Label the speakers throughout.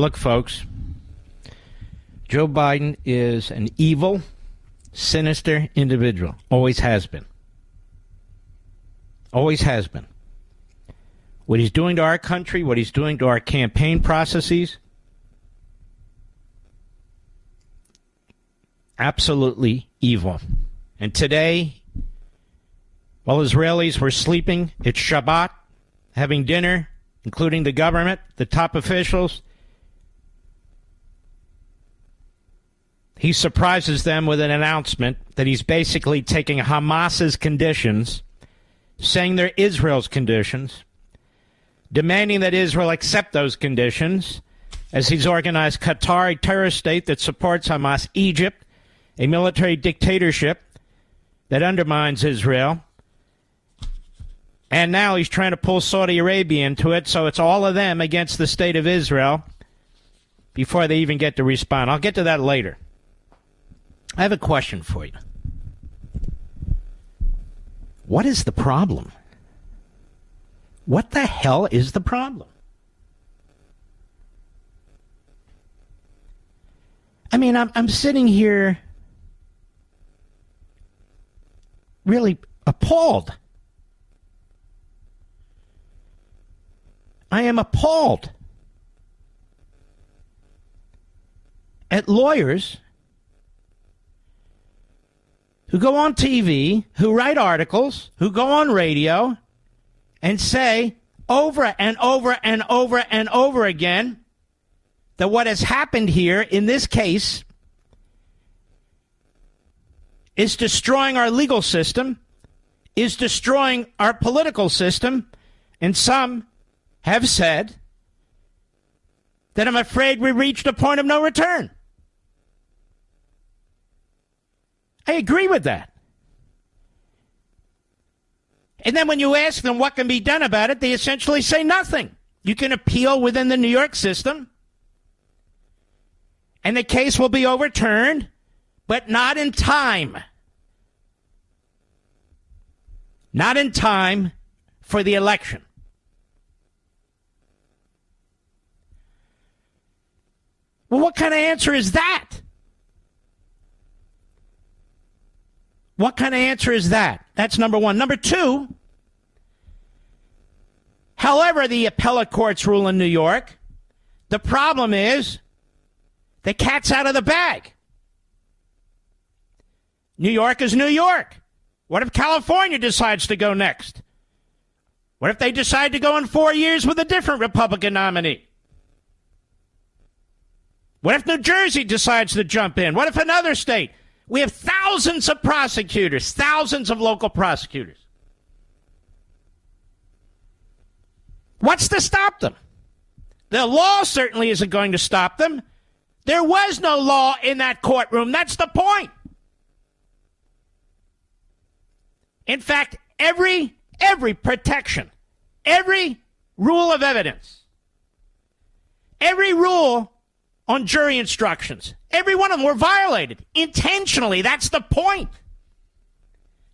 Speaker 1: look, folks, Joe Biden is an evil, sinister individual. Always has been. Always has been. What he's doing to our country, what he's doing to our campaign processes, absolutely evil. And today, while Israelis were sleeping, it's Shabbat, having dinner, including the government, the top officials, he surprises them with an announcement that he's basically taking Hamas's conditions, saying they're Israel's conditions, demanding that Israel accept those conditions, as he's organized Qatar, a terrorist state that supports Hamas, Egypt, a military dictatorship that undermines Israel, and now he's trying to pull Saudi Arabia into it, so it's all of them against the state of Israel before they even get to respond. I'll get to that later. I have a question for you. What is the problem? What the hell is the problem? I mean, I'm sitting here really appalled. I am appalled at lawyers who go on TV, who write articles, who go on radio, and say over and over and over and over again that what has happened here in this case is destroying our legal system, is destroying our political system, and some have said that I'm afraid we reached a point of no return. I agree with that. And then when you ask them what can be done about it, they essentially say nothing. You can appeal within the New York system, and the case will be overturned, but not in time. Not in time for the election. Well, what kind of answer is that? What kind of answer is that? That's number one. Number two, however the appellate courts rule in New York, the problem is the cat's out of the bag. New York is New York. What if California decides to go next? What if they decide to go in 4 years with a different Republican nominee? What if New Jersey decides to jump in? What if another state? We have thousands of prosecutors, thousands of local prosecutors. What's to stop them? The law certainly isn't going to stop them. There was no law in that courtroom. That's the point. In fact, every protection, every rule of evidence, every rule on jury instructions, every one of them were violated intentionally. That's the point.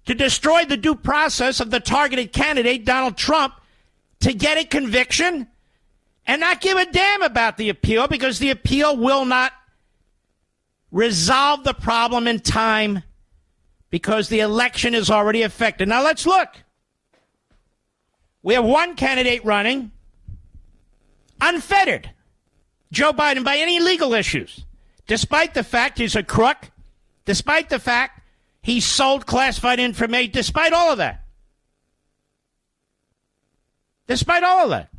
Speaker 1: To destroy the due process of the targeted candidate, Donald Trump, to get a conviction and not give a damn about the appeal, because the appeal will not resolve the problem in time because the election is already affected. Now let's look. We have one candidate running unfettered, Joe Biden, by any legal issues, despite the fact he's a crook, despite the fact he sold classified information, despite all of that. Despite all of that.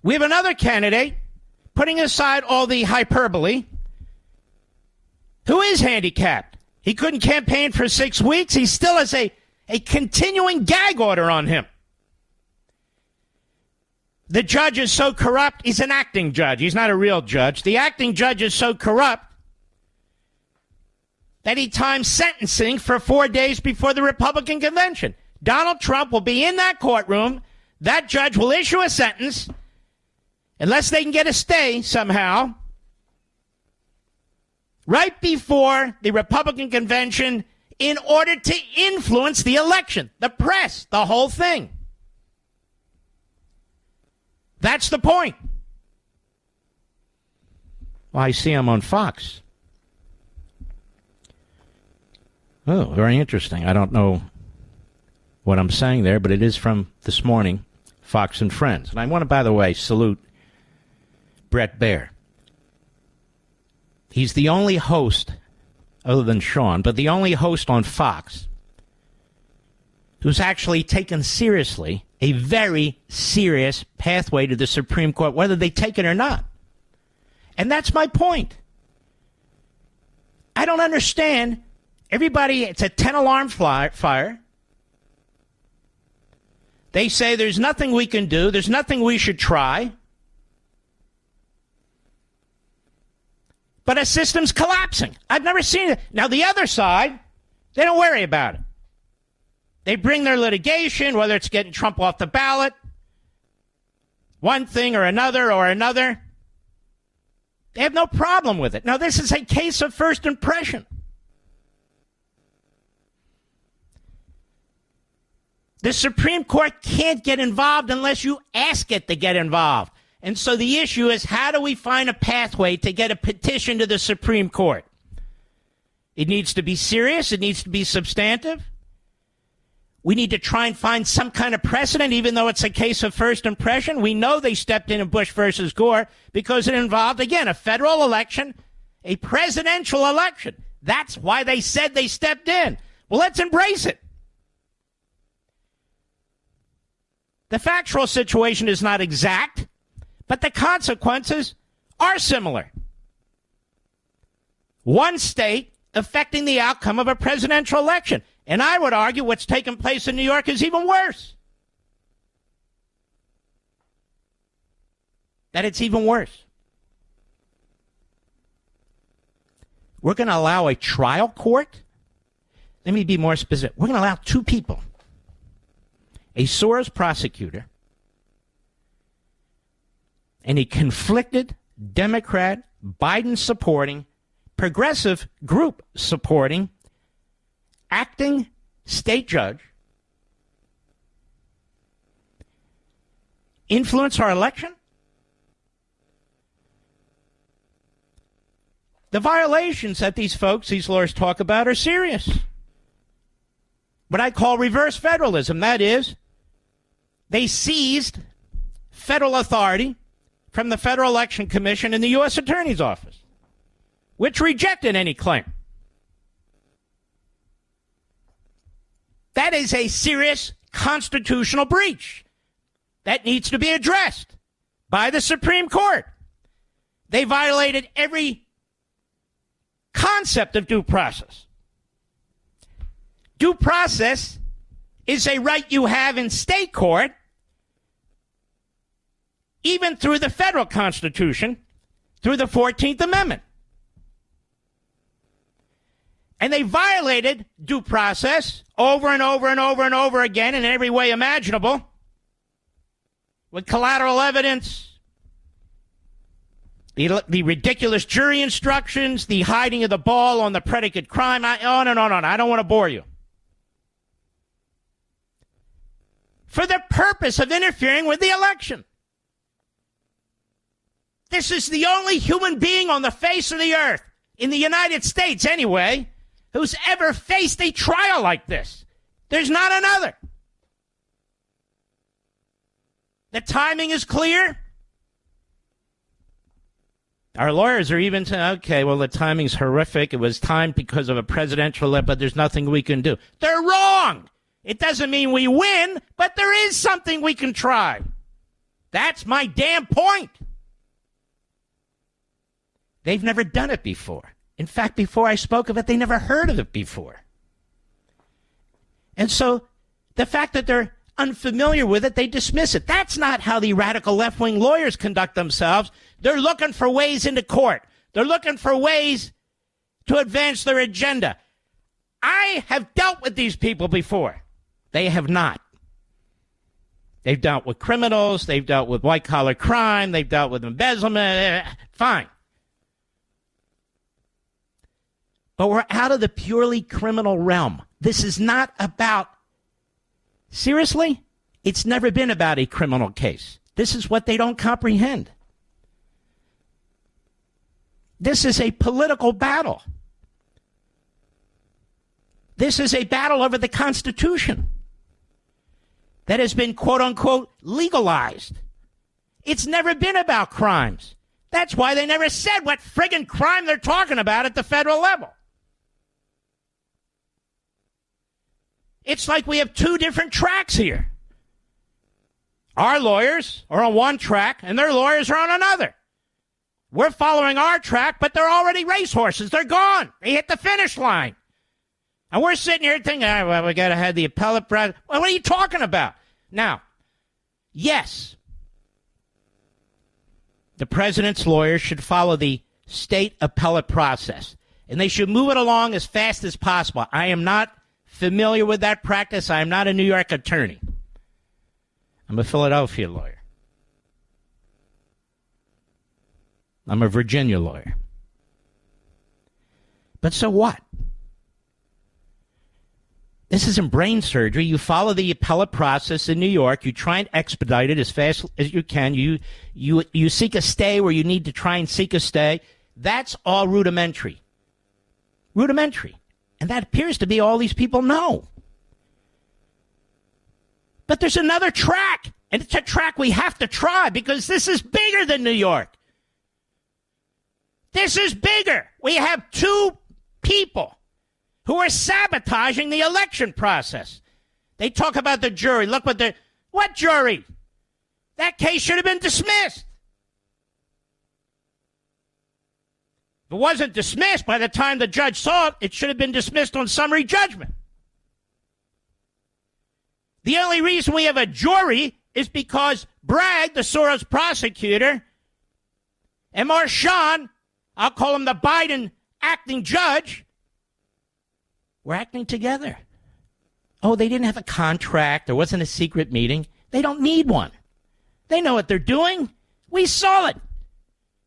Speaker 1: We have another candidate, putting aside all the hyperbole, who is handicapped. He couldn't campaign for 6 weeks. He still has a continuing gag order on him. The judge is so corrupt, he's an acting judge. He's not a real judge. The acting judge is so corrupt that he times sentencing for 4 days before the Republican convention. Donald Trump will be in that courtroom. That judge will issue a sentence, unless they can get a stay somehow, right before the Republican convention, in order to influence the election, the press, the whole thing. That's the point. Well, I see I'm on Fox. Oh, very interesting. I don't know what I'm saying there, but it is from this morning, Fox and Friends. And I want to, by the way, salute Brett Baer. He's the only host, other than Sean, but the only host on Fox who's actually taken seriously a very serious pathway to the Supreme Court, whether they take it or not. And that's my point. I don't understand. Everybody, it's a 10-alarm fire. They say there's nothing we can do. There's nothing we should try. But a system's collapsing. I've never seen it. Now, the other side, they don't worry about it. They bring their litigation, whether it's getting Trump off the ballot, one thing or another. They have no problem with it. Now, this is a case of first impression. The Supreme Court can't get involved unless you ask it to get involved. And so the issue is, how do we find a pathway to get a petition to the Supreme Court? It needs to be serious. It needs to be substantive. We need to try and find some kind of precedent, even though it's a case of first impression. We know they stepped in Bush versus Gore because it involved, again, a federal election, a presidential election. That's why they said they stepped in. Well, let's embrace it. The factual situation is not exact, but the consequences are similar. One state affecting the outcome of a presidential election. And I would argue what's taken place in New York is even worse. That it's even worse. We're going to allow a trial court. Let me be more specific. We're going to allow two people. A Soros prosecutor and a conflicted Democrat, Biden-supporting, progressive group supporting, acting state judge influence our election? The violations that these lawyers talk about are serious. What I call reverse federalism. That is, they seized federal authority from the Federal Election Commission and the U.S. Attorney's Office, which rejected any claim. That is a serious constitutional breach that needs to be addressed by the Supreme Court. They violated every concept of due process. Due process is a right you have in state court, even through the federal Constitution, through the 14th Amendment. And they violated due process over and over and over and over again in every way imaginable, with collateral evidence, the ridiculous jury instructions, the hiding of the ball on the predicate crime, on and on and on. I don't want to bore you. For the purpose of interfering with the election. This is the only human being on the face of the earth, in the United States anyway, who's ever faced a trial like this. There's not another. The timing is clear. Our lawyers are even saying, okay, well, the timing's horrific. It was timed because of a presidential election, but there's nothing we can do. They're wrong. It doesn't mean we win, but there is something we can try. That's my damn point. They've never done it before. In fact, before I spoke of it, they never heard of it before. And so the fact that they're unfamiliar with it, they dismiss it. That's not how the radical left-wing lawyers conduct themselves. They're looking for ways into court. They're looking for ways to advance their agenda. I have dealt with these people before. They have not. They've dealt with criminals. They've dealt with white-collar crime. They've dealt with embezzlement. Fine. But we're out of the purely criminal realm. This is not about, seriously, it's never been about a criminal case. This is what they don't comprehend. This is a political battle. This is a battle over the Constitution that has been, quote unquote, legalized. It's never been about crimes. That's why they never said what friggin' crime they're talking about at the federal level. It's like we have two different tracks here. Our lawyers are on one track and their lawyers are on another. We're following our track, but they're already racehorses. They're gone. They hit the finish line. And we're sitting here thinking, well, we got to have the appellate process. Well, what are you talking about? Now, yes, the president's lawyers should follow the state appellate process, and they should move it along as fast as possible. I am not familiar with that practice. I am not a New York attorney. I'm a Philadelphia lawyer. I'm a Virginia lawyer. But so what? This isn't brain surgery. You follow the appellate process in New York. You try and expedite it as fast as you can. You seek a stay where you need to try and seek a stay. That's all rudimentary. Rudimentary. And that appears to be all these people know. But there's another track. And it's a track we have to try because this is bigger than New York. This is bigger. We have two people who are sabotaging the election process. They talk about the jury. Look what jury? That case should have been dismissed. If it wasn't dismissed by the time the judge saw it, it should have been dismissed on summary judgment. The only reason we have a jury is because Bragg, the Soros prosecutor, and Marchand, I'll call him the Biden acting judge, we're acting together. Oh, they didn't have a contract. There wasn't a secret meeting. They don't need one. They know what they're doing. We saw it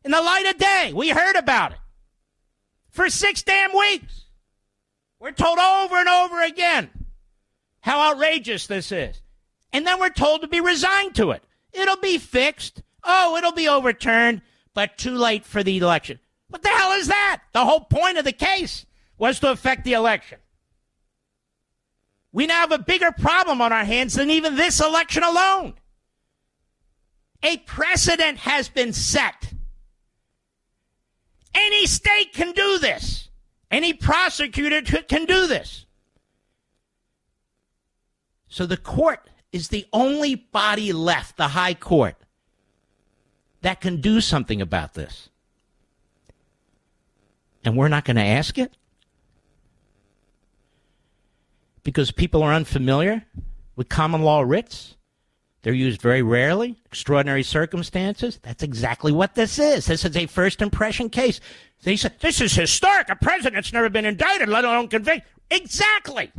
Speaker 1: in the light of day. We heard about it for 6 damn weeks. We're told over and over again how outrageous this is. And then we're told to be resigned to it. It'll be fixed. Oh, it'll be overturned, but too late for the election. What the hell is that? The whole point of the case was to affect the election. We now have a bigger problem on our hands than even this election alone. A precedent has been set. Any state can do this. Any prosecutor can do this. So the court is the only body left, the high court, that can do something about this. And we're not going to ask it? Because people are unfamiliar with common law writs. They're used very rarely, extraordinary circumstances. That's exactly what this is. This is a first impression case. They said, this is historic. A president's never been indicted, let alone convicted. Exactly.